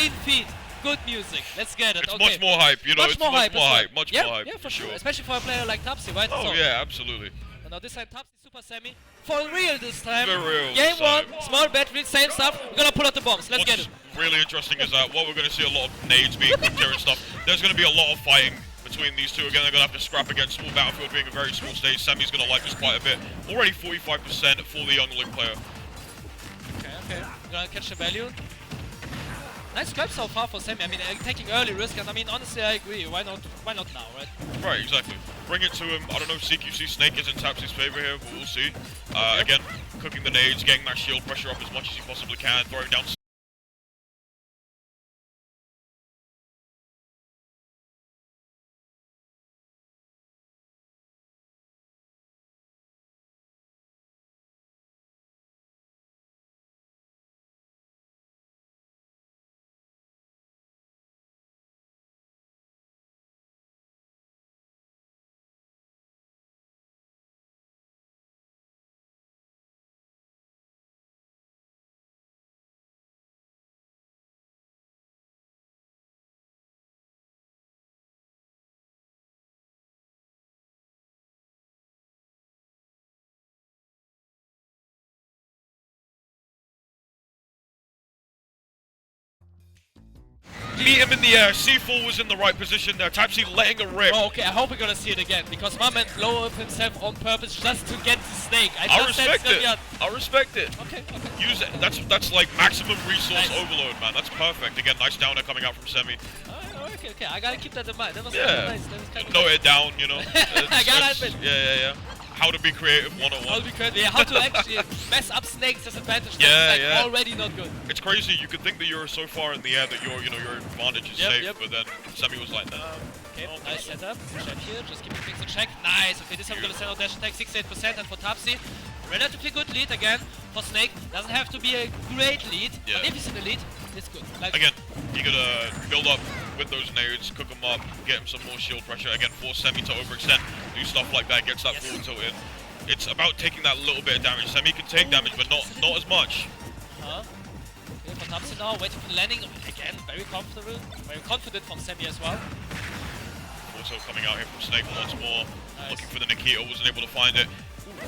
clean feet. Good music. Let's get it. It's much more hype, you know. Much more hype. Much more hype. Yeah, for sure. Especially for a player like Tapsy, right? Oh, so, yeah, absolutely. now this time Tapsy Supahsemmie. For real this time. For real. Game 1, small battery, same stuff. We're gonna pull out the bombs. Let's get it. What's really interesting is that what we're going to see a lot of nades being cooked here and stuff. There's going to be a lot of fighting between these two. Again, they're going to have to scrap against small battlefield being a very small stage. Semi's going to like this quite a bit. Already 45% for the young Link player. Okay. Gonna catch the value. Nice grab so far for Semi. I mean, taking early risk, and I mean, honestly, I agree. Why not now, right? Right, exactly. Bring it to him. I don't know if CQC Snake is in Tapsy's favor here, but we'll see. Again, cooking the nades, getting that shield pressure up as much as he possibly can, throwing down. Meet him in the air. C4 was in the right position there. Tapsy letting a rip. Oh, okay, I hope we're gonna see it again, because my man blew up himself on purpose just to get the snake. I respect it. I respect it. Okay. Use it. That's like maximum resource overload, man. That's perfect. Again, nice downer coming out from Semi. Okay, I gotta keep that in mind. That was nice. That was kind of note it down, you know. I gotta admit. Yeah. How to be creative 101. How to be creative, yeah. How to actually mess up Snake's disadvantage. Yeah. Already not good. It's crazy. You could think that you're so far in the air that your advantage is safe, but then Semi was like, nah. Okay, nice setup. Check here, just keeping things in check. Nice. Okay, this time we're gonna send out dash attack 68%, and for Tapsy, relatively good lead again. For Snake, doesn't have to be a great lead, but if he's in the lead, it's good. Like, again, you gotta build up with those nades, cook them up, get him some more shield pressure. Again, force Semi to overextend, do stuff like that, gets that forward tilt in. It's about taking that little bit of damage. Semi can take damage, but not as much. Okay, for Tapsy now, waiting for the landing. Again, very comfortable, very confident from Semi as well. Also coming out here from Snake once more, looking for the Nikita, wasn't able to find it.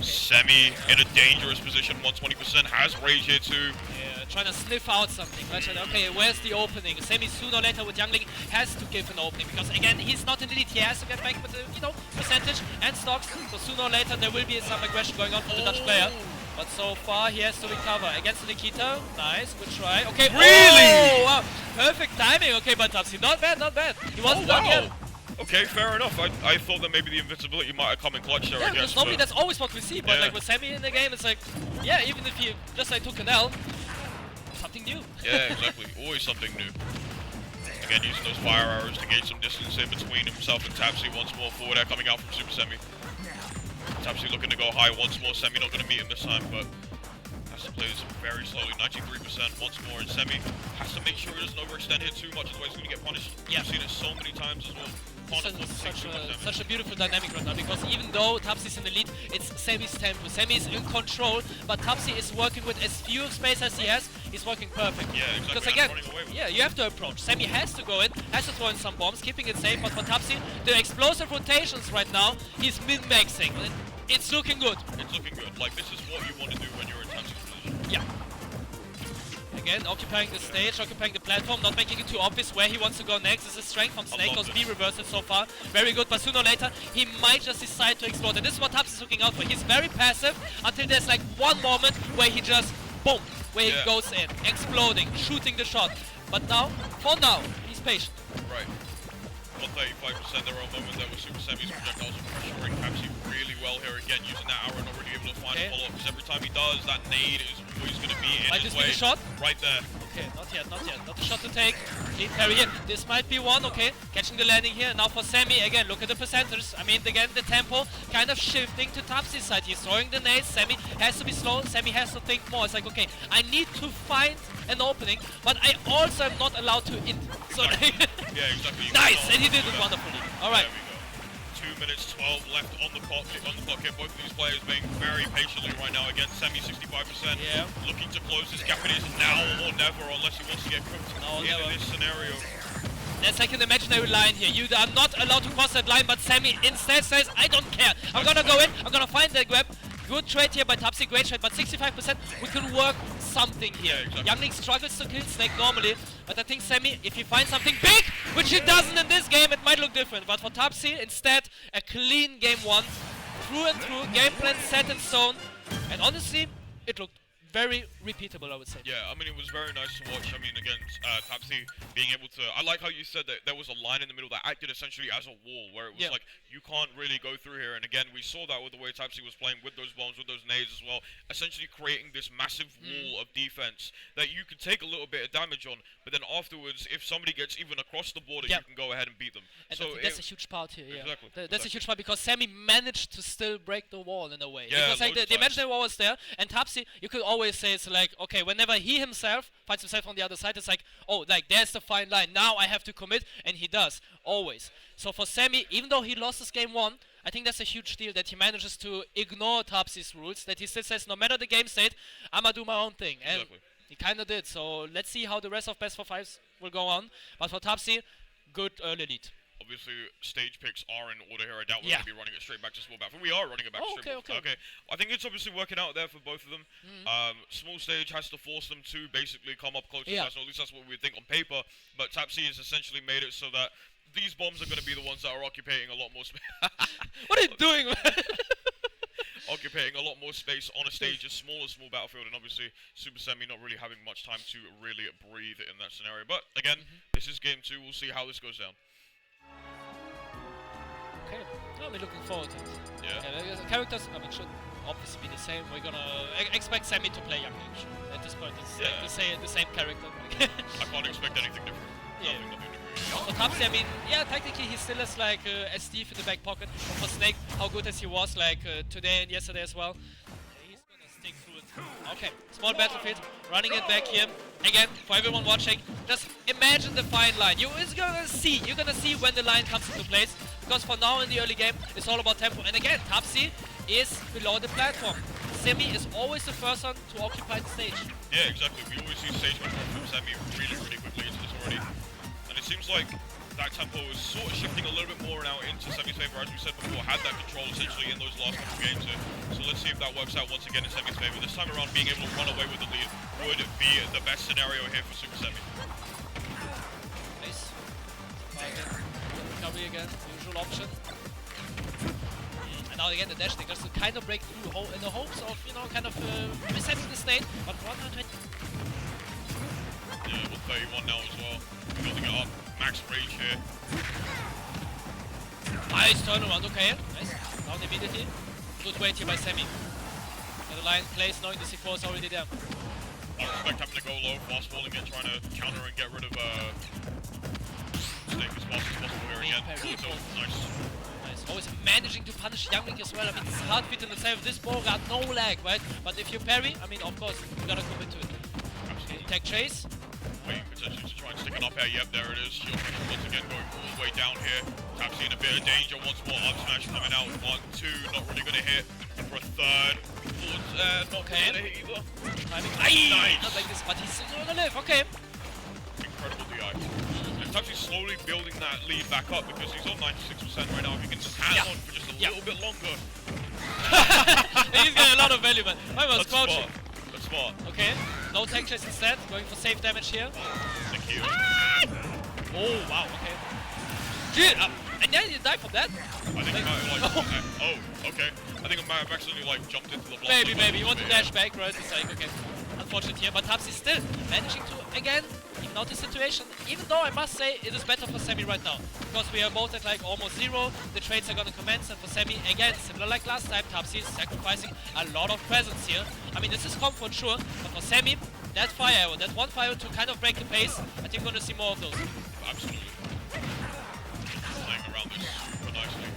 Semi in a dangerous position, 120%, has rage here too. Yeah, trying to sniff out something. Right? Okay, where's the opening? Semi sooner or later with Youngling has to give an opening, because again, he's not in the lead. He has to get back with the percentage and stocks. So sooner or later there will be some aggression going on from the Dutch player. But so far he has to recover against the Nikita. Nice, good try. Okay, really? Oh, wow. Perfect timing. Okay, but Tapsy, not bad. He wasn't done yet. Okay, fair enough. I thought that maybe the invincibility might have come in clutch there, I guess. Normally that's always what we see, but like with Semi in the game, it's like, yeah, even if he just like took an L, something new. Yeah, exactly. Always something new. Again, using those fire arrows to gauge some distance in between himself and Tapsy once more forward air coming out from Supahsemmie. Tapsy looking to go high once more. Semi not going to meet him this time, but has to play this very slowly. 93% once more, and Semi has to make sure he doesn't overextend here too much, otherwise he's going to get punished. Yeah. We've seen it so many times as well. Such a beautiful dynamic right now, because even though Tapsy's in the lead, it's Semi's tempo. Semi is in control, but Tapsy is working with as few space as he has. He's working perfect. Yeah, exactly. Because again, you have to approach. Semi has to go in, has to throw in some bombs, keeping it safe. But for Tapsy, the explosive rotations right now, he's min-maxing. It's looking good. It's looking good. Like, this is what you want to do when you're in Tapsy's position. Yeah. Again, occupying the stage, occupying the platform, not making it too obvious where he wants to go next. This is strength from Snake, because B reversed it so far. Very good, but sooner or later, he might just decide to explode. And this is what Tapsy is looking out for. He's very passive until there's like one moment where he just, boom, where he goes in, exploding, shooting the shot. But now, for now, he's patient. Right. 135%, there were a moment there with Supassemmie's projectiles and pressuring Tapsy really well here again, using that arrow and already able to find a follow-up, because every time he does, that nade is always going to be in his way. The shot? Right there. Okay, not yet. Not a shot to take. Clean parry here. This might be one, okay. Catching the landing here. Now for Semi, again, look at the percentages. I mean, again, the tempo kind of shifting to Tapsy's side. He's throwing the nades. Semi has to be slow. Semi has to think more. It's like, okay, I need to find an opening, but I also am not allowed to int. So yeah, exactly. Nice, and he did it wonderfully. Alright. 2 minutes 12 left on the clock here. Both of these players being very patiently right now. Again, Semi 65%. Yeah. Looking to close this gap. It is now or never, unless he wants to get cooked in this scenario. There's like an imaginary line here. You are not allowed to cross that line, but Semi instead says, I don't care. I'm gonna go in, I'm gonna find that grab. Good trade here by Tapsy, great trade, but 65%, we can work something here. Yeah, exactly. Youngling struggles to kill Snake normally, but I think Semi, if he finds something big, which he doesn't in this game, it might look different. But for Tapsy, instead, a clean game one, through and through, game plan set in stone, and honestly, it looked very repeatable, I would say. Yeah, I mean, it was very nice to watch. I mean, again, Tapsy being able to... I like how you said that there was a line in the middle that acted essentially as a wall, where it was like, you can't really go through here. And again, we saw that with the way Tapsy was playing with those bombs, with those nades as well, essentially creating this massive wall of defense that you can take a little bit of damage on, but then afterwards, if somebody gets even across the border, you can go ahead and beat them. And so that's a huge part here, Exactly. That's a huge part, because Semi managed to still break the wall in a way. Yeah, because like the imaginary wall was there, and Tapsy, you could always say it's like, okay, whenever he himself finds himself on the other side, it's like, oh, like there's the fine line, now I have to commit, and he does, always. So for Semi, even though he lost this game one, I think that's a huge deal that he manages to ignore Tapsy's rules, that he still says, no matter the game state, I'ma do my own thing. And he kinda did, so let's see how the rest of best for fives will go on. But for Tapsy, good early lead. Obviously, stage picks are in order here. I doubt we're going to be running it straight back to small battle. We are running it back to straight back. Okay. I think it's obviously working out there for both of them. Small stage has to force them to basically come up close to us, or at least that's what we would think on paper. But Tapsy has essentially made it so that these bombs are going to be the ones that are occupying a lot more space. What are you doing, man? Occupying a lot more space on a stage as small as small battlefield, and obviously Supahsemmie not really having much time to really breathe in that scenario. But again, this is game 2. We'll see how this goes down. Okay, I'll be looking forward to it. Yeah. The characters, I mean, should obviously be the same. We're gonna expect Semi to play Youngling. At this point, it's the same character. I can't expect anything different. Nothing different. For Tapsy, I mean, technically he still has like a Steve in the back pocket. But for Snake, how good as he was like today and yesterday as well, he's gonna stick through it. Okay, small battlefield, running it back here. Again, for everyone watching, just imagine the fine line. You're gonna see when the line comes into place. Because for now in the early game, it's all about tempo. And again, Tapsy is below the platform. Semi is always the first one to occupy the stage. Yeah, exactly. We always see stage control from Semi really quickly into this already. And it seems like that tempo is sort of shifting a little bit more now into Semi's favor. As we said before, had that control essentially in those last couple of games here. So let's see if that works out once again in Semi's favor. This time around, being able to run away with the lead would be the best scenario here for Supahsemmie. Nice. Recovery again, usual option. And now again the dash thing, just to kind of break through in the hopes of, you know, kind of resetting the state. But 120. Yeah, 131 now as well. Building it up. Max rage here. Nice turnaround, okay. Nice. Down immediately. Good wait here by Semi. And the line plays knowing the C4 is already there. I respect having to go low, fast falling it, trying to counter and get rid of Snake as fast as possible here again. So, nice. Always managing to punish Youngling as well. I mean, it's hard fit in itself. This ball got no lag, right? But if you parry, I mean, of course, you gotta commit to it. Absolutely. Tech chase. Waiting potentially to try and stick it up here. Yep, there it is. Shield pressure once again going all the way down here. Tapsy in a bit of danger. Once more, up smash coming out. 1, 2, not really gonna hit. And for a third. Not gonna hit either. Nice. Not like this, but he's still gonna live. Okay. Incredible DI. And Tapsy's slowly building that lead back up because he's on 96% right now. If he can just hang on for just a little bit longer. He's getting a lot of value, man. I was crouching. That's smart. Okay. No tech chase instead. Going for safe damage here. Thank you. Oh, wow. Okay. Dude, and yeah, you died from that? I think I might have okay. I think I might have accidentally like jumped into the block. Maybe. You want to dash back, right? It's like, okay. Unfortunate here, but Tapsy still managing to, again, even out the situation. Even though I must say, it is better for Semi right now. Because we are both at like almost 0. The trades are gonna commence, and for Semi, again, similar like last time, Tapsy is sacrificing a lot of presence here. I mean, this is comfort, sure, but for Semi, that fire arrow, that one fire to kind of break the pace, I think we're gonna see more of those. Absolutely. Playing around this super nicely.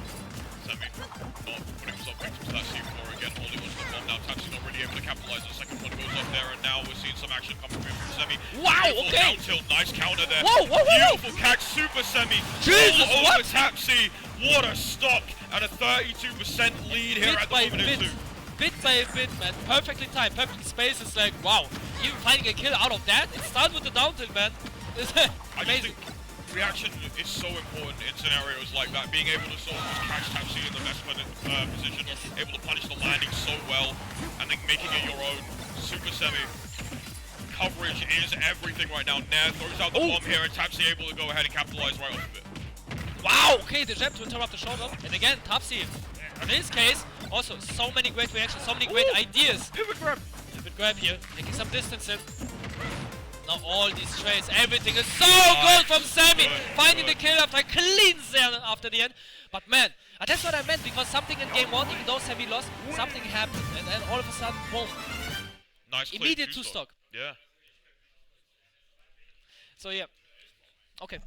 Supahsemmie. Not putting himself victim to that C4 again, holding onto the bomb now. Tapsy not really able to capitalize. The second one goes up there, and now we're seeing some action coming from Semi. Wow, Beautiful okay. down tilt, nice counter there. Whoa. Beautiful catch, Supahsemmie. Jesus, all what? over Tapsy. What a stop, and a 32% lead here at the moment in 2. Bit by bit, man. Perfectly timed, perfect space. It's like, wow. Even finding a kill out of that, it started with the down tilt, man. It's I just amazing. think reaction is so important in scenarios like that. Being able to sort of just catch Tapsy in the best position, Yes. able to punish the landing so well, and then making it your own. Supahsemmie coverage is everything right now. Nair throws out the bomb here, and Tapsy able to go ahead and capitalize right off of it. Wow, okay, the jab to interrupt the shot up. And again, Tapsy, in his case, also so many great reactions, so many great ideas. Pivot grab. Pivot grab here, taking some distance in. Now all these trades, everything is so good from Sammy. Finding the kill after a clean zone after the end. But man, that's what I meant, because something in game 1, even though Sammy lost, something happened. And then all of a sudden, boom. Nice play, Immediate 2-stock. Yeah. So yeah, okay.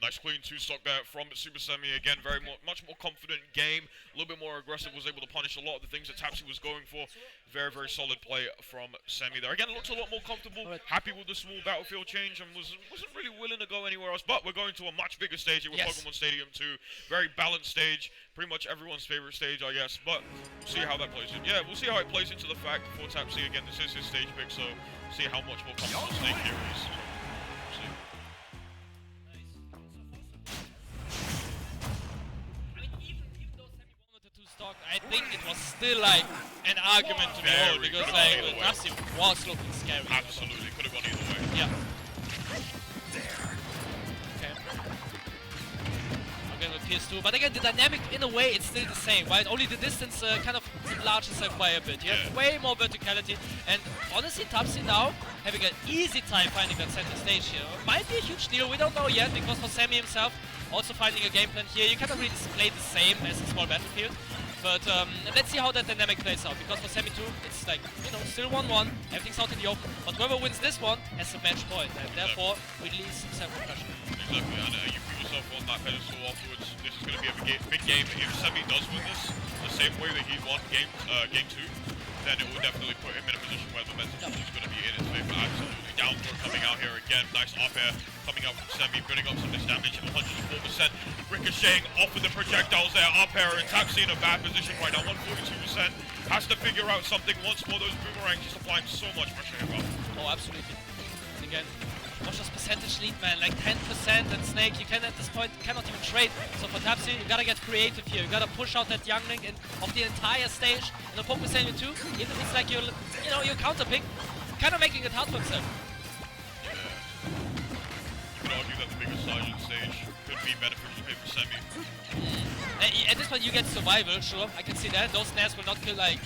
Nice clean 2-stock there from Supahsemmie. Again, much more confident game, a little bit more aggressive, was able to punish a lot of the things that Tapsy was going for. Very, very solid play from Semi there. Again, looks a lot more comfortable, happy with the small battlefield change, and wasn't really willing to go anywhere else. But we're going to a much bigger stage here with Pokemon Stadium 2. Very balanced stage, pretty much everyone's favorite stage, I guess. But we'll see how that plays in. Yeah, we'll see how it plays into the fact for Tapsy. Again, this is his stage pick, so see how much more comfortable stage here is. I think it was still like an argument to be held, because like Tapsy was looking scary. Absolutely, could have gone either way. Yeah. Okay. Again with PS2, but again the dynamic in a way it's still the same, right? Only the distance kind of enlarges it by a bit. You have way more verticality, and honestly Tapsy now having an easy time finding that center stage here. Might be a huge deal, we don't know yet, because for Sammy himself also finding a game plan here, you cannot really play the same as a small battlefield. But let's see how that dynamic plays out, because for Semi 2, it's like, you know, still 1-1, everything's out in the open, but whoever wins this one has a match point, and therefore release himself from pressure. Exactly, and you put yourself on that pedestal afterwards. This is going to be a big game. If Semi does win this, the same way that he won game 2, then it will definitely put him in a position where the momentum is going to be in his favor. Absolutely. Down throw coming out here again. Nice up air coming out from Semi, building up some damage at 104%. Ricocheting off with the projectiles there. Up air, and Tapsy in a bad position right now. 142%. Has to figure out something once more. Those boomerangs just applying so much pressure here. Oh, absolutely. And again, watch this percentage lead, man. Like 10%, and Snake, you can at this point cannot even trade. So for Tapsy, you gotta get creative here. You gotta push out that youngling of the entire stage in the Pokemon Stadium 2. Even if it's like you're counter pick, kind of making it hard for himself. Yeah. You could argue that the bigger Sergeant stage could be beneficial here for Semi. At this point, you get survival, sure. I can see that. Those snares will not kill like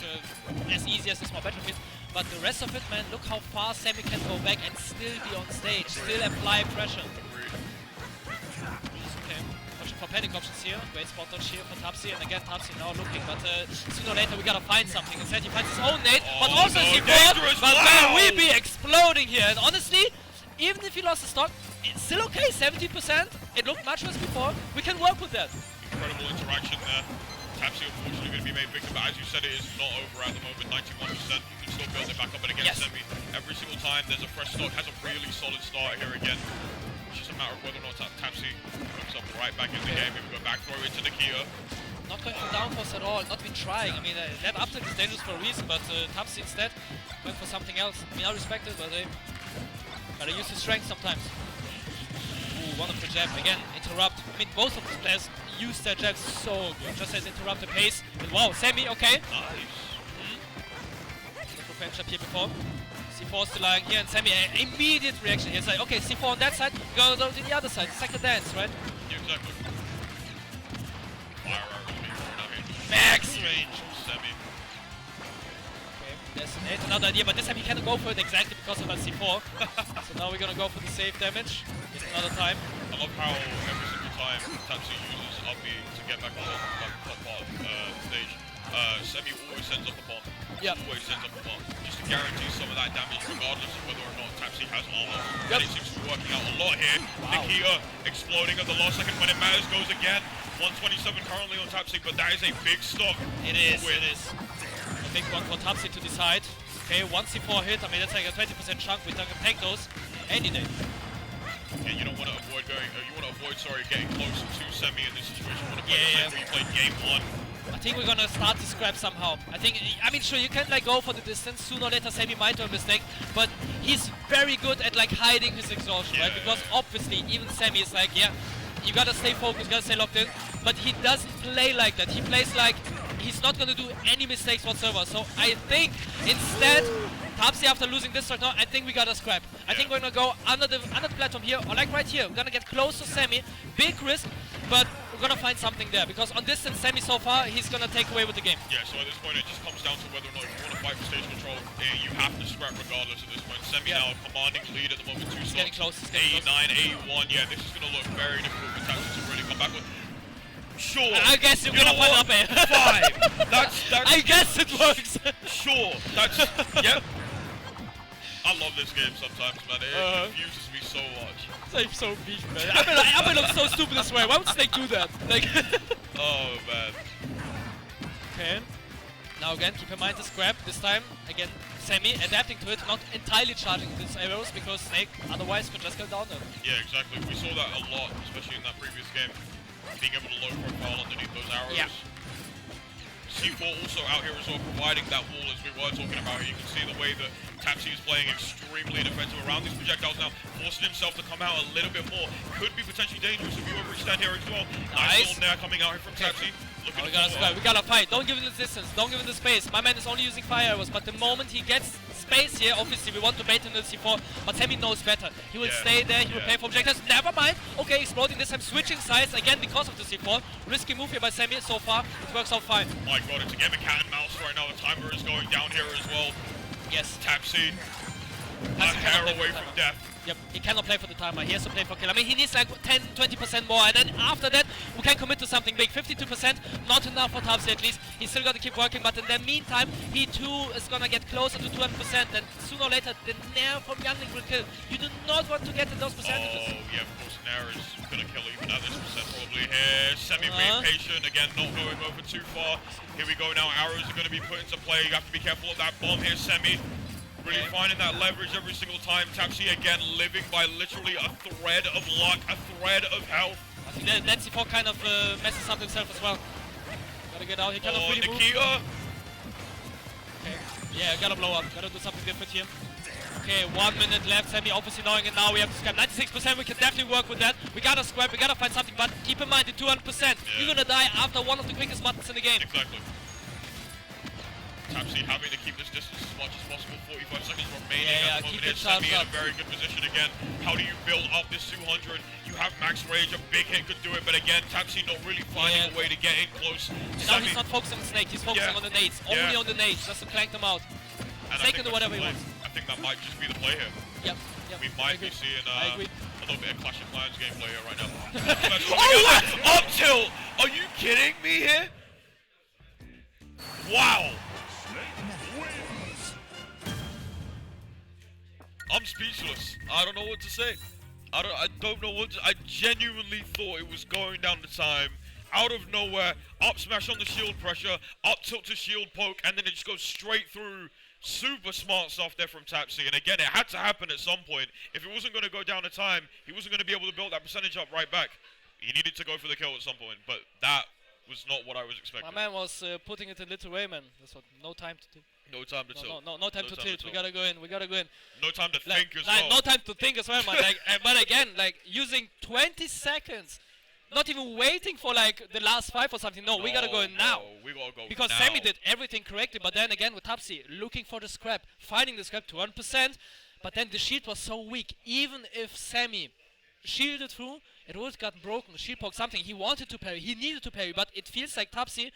as easy as the small battlefield. But the rest of it, man, look how far Semi can go back and still be on stage, still apply pressure. Okay, watching for panic options here. Great spot dodge here for Tapsy, and again Tapsy now looking, but sooner or later we gotta find something. Instead he finds his own nade, but also no, he bought, but man, we be exploding here. And honestly, even if he lost the stock, it's still okay, 70%. It looked much worse before. We can work with that. Incredible interaction there. Tapsy unfortunately going to be made victim, but as you said, it is not over at the moment, 91%. You can still build it back up, and again, Semi, every single time there's a fresh stock, has a really solid start here again. It's just a matter of whether or not Tapsy puts himself right back in the game. Here we go, back throw into Nikita. Not going for down force at all, not even trying. I mean, that up tilt is dangerous for a reason, but Tapsy instead went for something else. I mean, I respect it, but gotta use his strength sometimes. Ooh, wonderful jab. Again, interrupt. I mean, both of the players use their jabs so good. Just as interrupt the pace. And wow, Semi, okay. Nice. Look for jab here before. C4 still lying here, and Semi, immediate reaction here. It's like, okay, C4 on that side, go to the other side. Second dance, right? Yeah, exactly. Fire arrows being thrown out here. Max range from Semi. There's another idea, but this time he cannot go for it exactly because of that C4. So now we're gonna go for the safe damage. Yet another time. I love how every single time Tapsy uses up B to get back on the top part of the stage, Semi always sends up a bomb. Yep. Always sends up a bomb. Just to guarantee some of that damage regardless of whether or not Tapsy has armor. Yep. And it seems to working out a lot here. Nikita exploding at the last second when it matters, goes again. 127 currently on Tapsy, but that is a big stop. It is. A big one for Tapsy to decide. Okay, 1 C4 hit. I mean, that's like a 20% chunk. We can take those any day. Yeah, you don't want to avoid getting close to Semi in this situation. You want to play you played game 1. I think we're gonna start the scrap somehow. I mean, sure, you can like go for the distance. Sooner or later, Semi might do a mistake, but he's very good at like hiding his exhaustion, right? Because obviously, even Semi is like, yeah, you gotta stay focused, gotta stay locked in. But he doesn't play like that. He plays like he's not gonna do any mistakes whatsoever. So I think instead, Tapsy after losing this right now, I think we gotta scrap. I think we're gonna go under the platform here, or like right here. We're gonna get close to Semi. Big risk, but we're gonna find something there, because on distance Semi so far, he's gonna take away with the game. Yeah, so at this point it just comes down to whether or not you want to fight for stage control. You have to scrap regardless at this point. Semi now commanding lead at the moment, 2 He's slots. getting close, he's 89, 81, yeah, this is gonna look very difficult for Tapsy to really come back with. Sure. I guess you're gonna find up here. 5. That's I guess it works. Sure. That's yep. I love this game sometimes, man. It confuses me so much. Snake's so beef, man. I mean, look so stupid this way. Why would Snake do that? Like. Oh man. Okay. Now again, keep in mind the scrap. This time, again, Semi adapting to it, not entirely charging his arrows, because Snake otherwise could just go down there. Yeah, exactly. We saw that a lot, especially in that previous game. Being able to low profile underneath those arrows. Yeah. C4 also out here as well, providing that wall as we were talking about. You can see the way that Tapsy is playing extremely defensive around these projectiles now, forcing himself to come out a little bit more. Could be potentially dangerous if you overextend here as well. Nice little nair coming out here from Tapsy. We gotta fight. Don't give him the distance. Don't give him the space. My man is only using fire arrows, but the moment he gets space here, obviously we want to bait him to the C4, but Semi knows better. He will stay there, he will play for projectiles. Never mind. Okay, exploding this time, switching sides again because of the C4. Risky move here by Semi so far. It works out fine. My god, it's again a cat and mouse right now. The timer is going down here as well. Yes. Tapsy, a hair away from death. Yep, he cannot play for the timer, he has to play for kill. I mean, he needs like 10-20% more, and then after that, we can commit to something big. 52%, not enough for Tapsy at least. He's still got to keep working, but in the meantime, he too is gonna get closer to 200%, and sooner or later, the Nair from Youngling will kill. You do not want to get in those percentages. Oh, yeah, of course, Nair is gonna kill even at this percent probably here. Semi being patient, again, not going over too far. Here we go now, arrows are gonna be put into play. You have to be careful of that bomb here, Semi. Really finding that leverage every single time. Tapsy again living by literally a thread of luck, a thread of health. I think that C4 kind of messes up himself as well. Gotta get out, he cannot really move. Nikita. Okay, yeah, gotta blow up, gotta do something different here. Okay, 1 minute left, Semi obviously knowing it now, we have to scrap 96%, we can definitely work with that. We gotta scrap, we gotta find something, but keep in mind the 200%. You're gonna die after one of the quickest buttons in the game. Exactly. Tapsy having to keep this distance as much as possible. 45 seconds remaining at the moment here. Semi in a very good position again. How do you build up this 200? You have max rage, a big hit could do it, but again, Tapsy not really finding a way to get in close. Now he's not focusing on Snake, he's focusing on the nades. Only on the nades, just to clank them out. And Snake can do whatever he wants. I think that might just be the play here. Yep. We might be seeing a little bit of Clash of Clans gameplay here right now. Up tilt! Are you kidding me here? Wow! I'm speechless. I don't know what to say. I don't know what to, I genuinely thought it was going down the time. Out of nowhere, up smash on the shield pressure, up tilt to shield poke, and then it just goes straight through. Super smart stuff there from Tapsy. And again, it had to happen at some point. If it wasn't going to go down the time, he wasn't going to be able to build that percentage up right back. He needed to go for the kill at some point, but that was not what I was expecting. My man was putting it a little way, man. That's what, no time to do. No time to tilt. No time to tilt. We gotta go in. We gotta go in. No time to think as well. No time to think as well, man. Like, but again, like using 20 seconds, not even waiting for like the last 5 or something. No, we gotta go in now. We gotta go because now. Semi did everything correctly, but then again with Tapsy looking for the scrap, finding the scrap to 1%, but then the shield was so weak. Even if Semi shielded through, it would have gotten broken. Shield poke something. He wanted to parry. He needed to parry, but it feels like Tapsy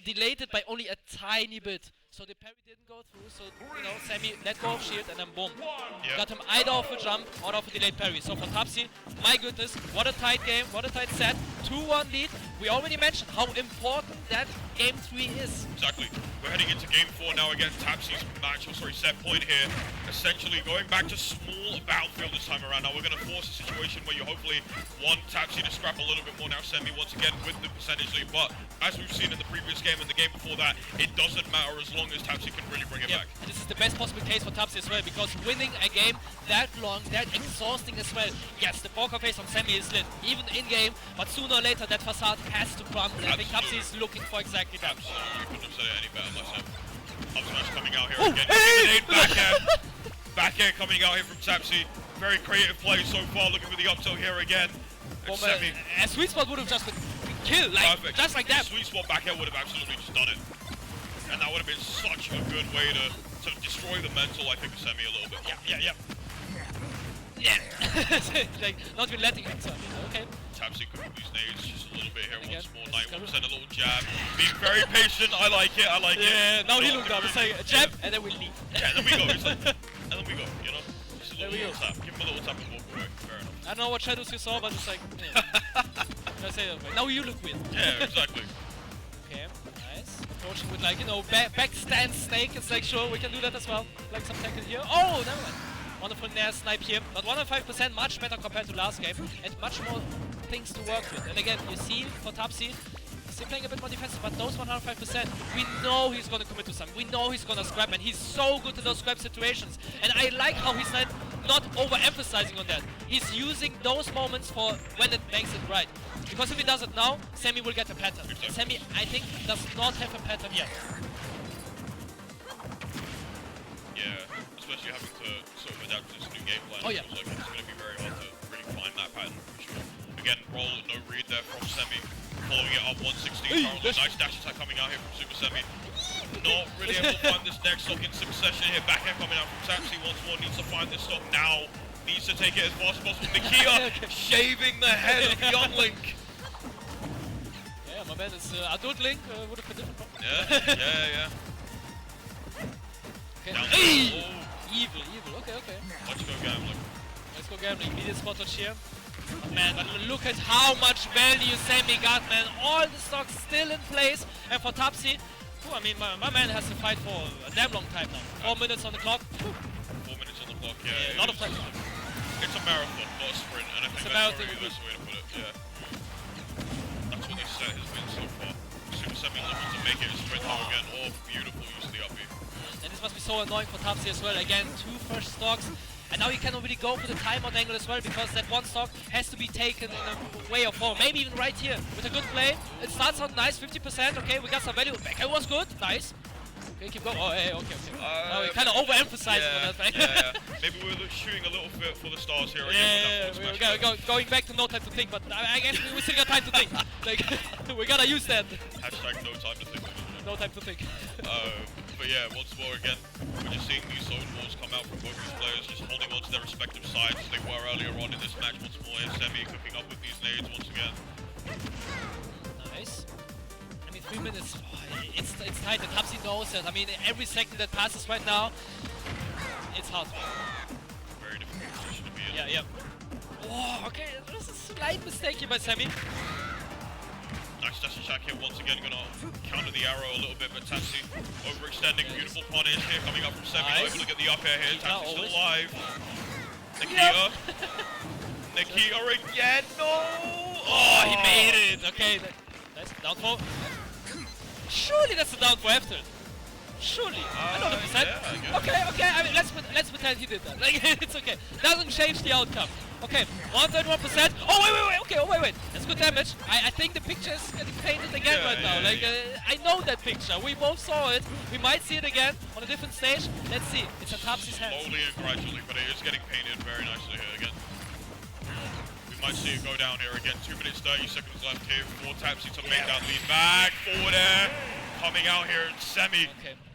delayed it by only a tiny bit. So the parry didn't go through, so, you know, Semi let go of shield and then boom. Got him either off a jump or off a delayed parry. So for Tapsy, my goodness, what a tight game, what a tight set. 2-1 lead. We already mentioned how important that game 3 is. Exactly. We're heading into game 4 now again. Tapsy's set point here. Essentially going back to small battlefield this time around. Now we're going to force a situation where you hopefully want Tapsy to scrap a little bit more. Now Semi once again with the percentage lead. But as we've seen in the previous game and the game before that, it doesn't matter as long as Tapsy can really bring it back. And this is the best possible case for Tapsy as well, because winning a game that long, that exhausting as well. Yes, the poker face on Semi is lit, even in game, but sooner or later that facade has to crumble. I think Tapsy is looking for exactly that. Absolutely, couldn't have said it any better myself. Up smash coming out here again. Hey! Back air. Back air coming out here from Tapsy. Very creative play so far, looking for the up tilt here again. Well, a sweet spot would have just been killed, like, just like that. Sweet spot back air would have absolutely just done it. And that would have been such a good way to destroy the mental, I think, of Semi a little bit. Yeah. Like, not even letting it. Okay. Tapsy cooking these nades just a little bit here. Once more, 91%, a little jab. Being very patient. I like it. Yeah, now he looked up. It's like a jab, and then we leave. Yeah, and then we go. It's like, and then we go, you know? Just a little tap. Give him a little tap and walk away. Fair enough. I don't know what shadows you saw, but it's like, I say that way. Now you look weird. Yeah, exactly. Okay, nice. Approaching with, like, you know, back stand snake. It's like, sure, we can do that as well. Like some tackle here. Oh, never mind. Wonderful nair snipe here, but 105% much better compared to last game, and much more things to work with. And again, you see for Tapsy, still playing a bit more defensive, but those 105%, we know he's gonna commit to some. We know he's gonna scrap, and he's so good in those scrap situations. And I like how he's not overemphasizing on that. He's using those moments for when it makes it right. Because if he does it now, Semi will get a pattern. And Semi, I think, does not have a pattern yet. Yeah, especially having to sort of adapt to this new game plan. Oh yeah. It feels like it's going to be very hard to really find that pattern for sure. Again, roll, no read there from Semi. Following it up 116 currently. Nice dash attack coming out here from Supahsemmie. Not really able to find this next stock in succession here. Back end coming out from Tapsy once more. Needs to find this stock now. Needs to take it as fast as possible. Nikia shaving the head of young Link. Yeah, my man is adult Link would have been different. Yeah. Okay. Down Evil. Okay. Let's go gambling. Let's go gambling. Immediate spot touch here. But man, but look at how much value Semi got, man. All the stocks still in place. And for Tapsy, I mean, my man has to fight for a damn long time now. 4 minutes on the clock. 4 minutes on the clock, yeah. A lot of time. It's a marathon, not a sprint, and I think that's probably the best way to put it, yeah. That's what they set has been so far. Supahsemmie looking to make it a sprint now again. Oh, beautiful use of the up B. And this must be so annoying for Tapsy as well. Again, 2 first stocks. And now you cannot really go for the timeout angle as well, because that one stock has to be taken in a way of form. Maybe even right here with a good play. It starts out nice, 50%. Okay, we got some value. Back was good. Nice. Okay, keep going. Oh, hey, okay. Now we kind of overemphasizing on that. Yeah. Maybe we're shooting a little bit for the stars here again. Yeah, we're going back to no time to think, but I guess we still got time to think. Like, we gotta use that. Hashtag no time to think. No time to think. But yeah, once more again, we're just seeing these zone walls come out from both these players, just holding on to their respective sides as they were earlier on in this match. Once more, Semi cooking up with these nades once again. Nice. I mean, 3 minutes, it's tight, and Tapsy knows that. I mean, every second that passes right now, it's hard. Very difficult position to be in. Yeah. Oh, okay, there's a slight mistake here by Semi. Nice dash attack here, once again gonna counter the arrow a little bit, but Tapsy overextending. Beautiful punish here coming up from Semi, not able to get the up air here. Tapsy's still alive. Nikia. Nikia again, no! Oh, he made it! Okay, nice, down for. Surely that's a down for after. Surely, I know the percent. Yeah, okay, I mean, let's pretend he did that. Like, it's okay. Doesn't change the outcome. Okay, 131%. Oh, wait. That's good damage. I think the picture is getting painted again right now. Like, I know that picture. We both saw it. We might see it again on a different stage. Let's see. It's in Tapsy's hands. Slowly and gradually, but it is getting painted very nicely here again. We might see it go down here again. 2 minutes, 30 seconds left here for Tapsy to make that lead back. Forward air. Coming out here, Semi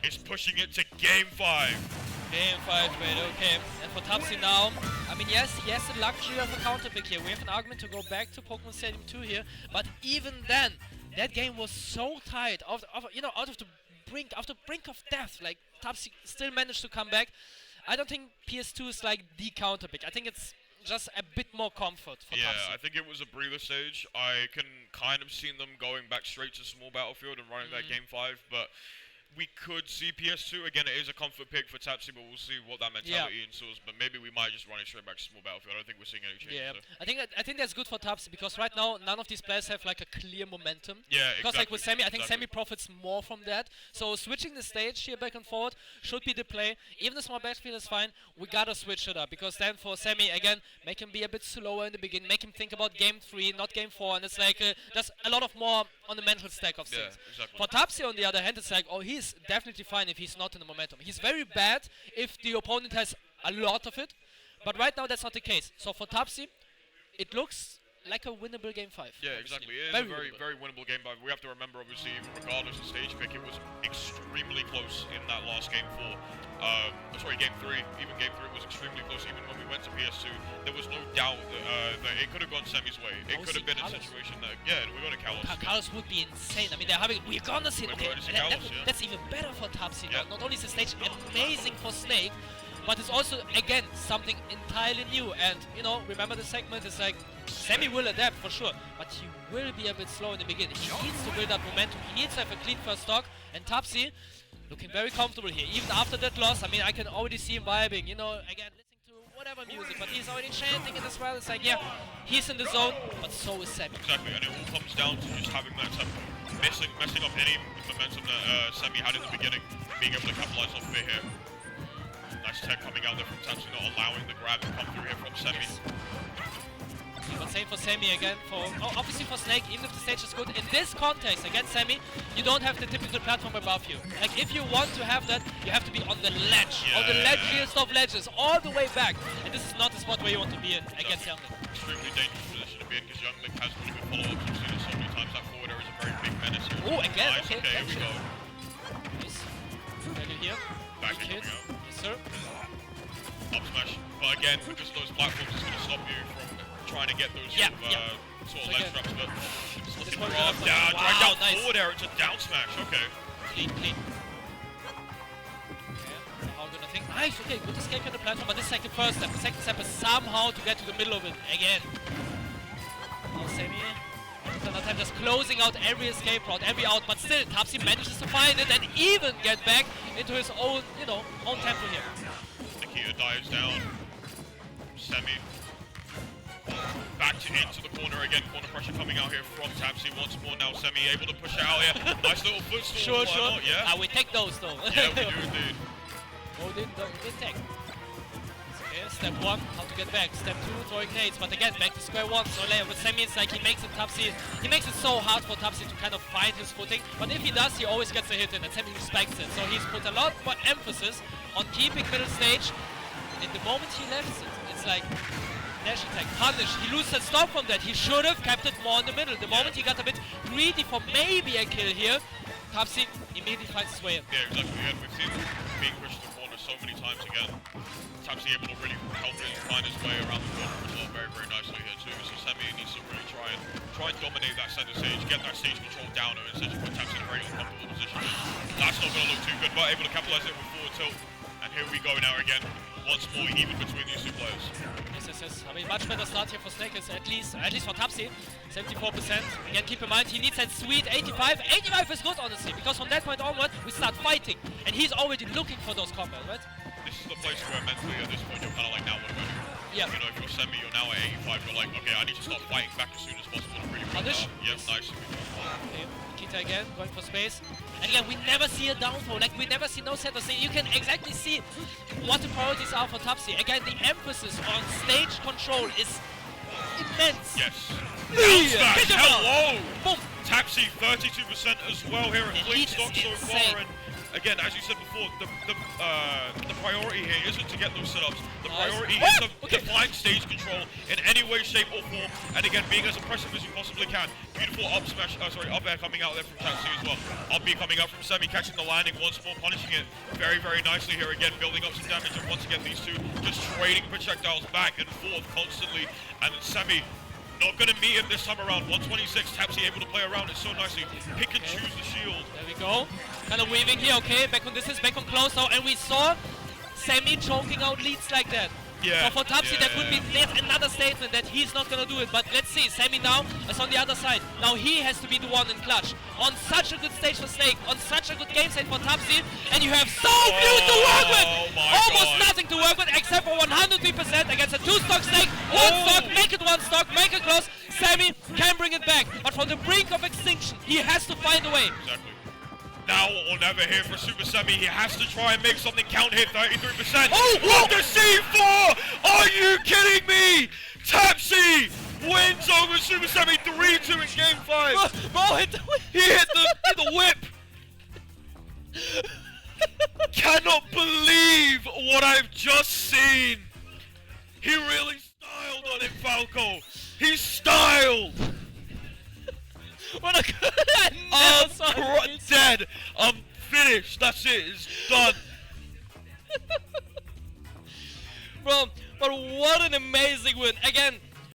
is pushing it to game 5. Game 5, wait, okay. And for Tapsy now, I mean, yes, he has the luxury of a counter pick here. We have an argument to go back to Pokemon Stadium 2 here, but even then, that game was so tight, out of the brink of death. Like, Tapsy still managed to come back. I don't think PS2 is like the counter pick. I think it's just a bit more comfort for Yeah, Tapsy. I think it was a breather stage. I can kind of see them going back straight to small battlefield and running that game 5, but we could see PS2. Again, it is a comfort pick for Tapsy, but we'll see what that mentality ensures. But maybe we might just run it straight back to small battlefield. I don't think we're seeing any changes. Yeah, So. I think that's good for Tapsy because right now none of these players have like a clear momentum. Yeah, Because like with Semi, I think exactly. Semi profits more from that. So switching the stage here back and forth should be the play. Even the small backfield is fine. We gotta switch it up because then for Semi again, make him be a bit slower in the beginning, make him think about game 3, not game 4, and it's like just a lot of more on the mental stack of things. Yeah, exactly. For Tapsy on the other hand, it's like, oh, he's definitely fine if he's not in the momentum. He's very bad if the opponent has a lot of it, but right now that's not the case. So for Tapsy, it looks like a winnable game 5. Yeah, obviously. exactly. It is Very a very, winnable. very winnable game, but we have to remember, obviously, even regardless of stage pick, it was extremely close in that last game 4. Game 3. Even game 3 was extremely close. Even when we went to PS2, there was no doubt that it could have gone Semi's way. It could have been a situation that, we're going to Kalos. Kalos would be insane. I mean, we're gonna see. We're Okay, going to see that- Kalos, yeah. that's even better for Tapsy. Yeah. Not only is the stage amazing for Snake, but it's also again something entirely new. And you know, remember the segment is like Semi will adapt for sure, but he will be a bit slow in the beginning. He needs to build up momentum. He needs to have a clean first stock. And Tapsy looking very comfortable here, even after that loss. I mean, I can already see him vibing. You know, again listening to whatever music, but he's already chanting it as well. It's like, yeah, he's in the zone, but so is Semi. Exactly, and it all comes down to just having that messing up any momentum that Semi had in the beginning, being able to capitalize off of it here. Nice tech coming out there from Tapsy, not allowing the grab to come through here from Semi. Yes. But same for Semi again. Obviously for Snake, even if the stage is good, in this context against Semi, you don't have the typical platform above you. Like if you want to have that, you have to be on the ledge, on the ledgiest of ledges, all the way back. And this is not the spot where you want to be in against Youngling. Extremely dangerous position to be in because Youngling has really good follow-ups. We've seen it so many times. That forward air is a very big menace here. Oh, again, nice. okay, Here we go. Nice. Value here. Back Good in hit. coming out. Yes, sir. Up smash. But again, because of those platforms, it's going to stop you from trying to get those sort of ledge traps. But it's looking one rough. good. Drag Wow, down nice. forward air. It's a down smash. Okay. Clean. Okay, how gonna think? Nice, okay, good escape on the platform, but this is like the first step. The second step is somehow to get to the middle of it again. Now Semi, another time just closing out every escape route, every out, but still Tapsy manages to find it and even get back into his own, own tempo here. Nikita dives down. Semi. Back into the corner again. Corner pressure coming out here from Tapsy once more. Now Semi able to push it out here. Nice little footstool. Sure. Not? Yeah. We take those though. Yeah, we do indeed. Oh, didn't take. Okay, step 1, how to get back. Step 2, throwing nades. But again, back to square 1. So later with Semi, it's like he makes it so hard for Tapsy to kind of find his footing. But if he does, he always gets a hit in, and Semi respects it. So he's put a lot more emphasis on keeping middle stage. And the moment he left it, it's like dash attack, punish. He loses that stop from that. He should have kept it more in the middle. The moment he got a bit greedy for maybe a kill here, Tapsy immediately finds his way in. Yeah, exactly. Again, we've seen him being pushed to the corner so many times again. Tapsy able to really help him find his way around the corner as well very, very nicely here too. So Semi needs to really try and dominate that center stage, get that stage control down, and essentially put Tapsy in a very uncomfortable position. That's not going to look too good, but able to capitalize it with forward tilt. And here we go now again. Once more, even between these two players. Yes. I mean, much better start here for Snake is at least for Tapsy, 74%. Again, keep in mind, he needs that sweet 85. 85 is good, honestly, because from that point onward, we start fighting. And he's already looking for those combos, right? This is the place where mentally at this point, you're kind of like, now what do I do? Yeah. You know, if you're Semi, you're now at 85, you're like, okay, I need to start fighting back as soon as possible to really bring Punish? that up. Yep, nice. Okay, Nikita again, going for space. And again, we never see a downfall, like we never see no center. So you can exactly see what the priorities are for Tapsy. Again, the emphasis on stage control is immense. Yes. Yeah. Down smash, hello! Boom! Tapsy 32% as well here at The clean heat stock is so insane. far. And again, as you said before, the priority here isn't to get those setups. The priority is to find stage control in any way, shape, or form. And again, being as impressive as you possibly can. Beautiful up smash, up air coming out there from Tapsy as well. Up B coming out from Semi, catching the landing once more, punishing it very, very nicely here again, building up some damage. And once again, these two just trading projectiles back and forth constantly. And Semi not going to meet him this time around. 126, Tapsy able to play around it so nicely. Pick and choose the shield. There we go. Kind of weaving here, okay. Back on distance, back on close now. And we saw Semi choking out leads like that. Yeah. So for Tapsy, that would be yet another statement that he's not gonna do it. But let's see, Sammy now is on the other side. Now he has to be the one in clutch. On such a good stage for Snake, on such a good game state for Tapsy, and you have so few to work with! Almost nothing to work with except for 103% against a 2-stock Snake. 1 stock, make it 1 stock, make it close. Sammy can bring it back, but from the brink of extinction, he has to find a way. Exactly. Now or never here for Supahsemmie. He has to try and make something count here. 33%. Oh, what the C4? Are you kidding me? Tapsy wins over Supahsemmie 3-2 in game 5. Bro hit the whip. He hit the whip. Cannot believe what I've just seen. He really styled on him, Falco. He styled. What a good I never saw it. Dead. I'm finished. That's it. It's done. Bro, but what an amazing win. Again,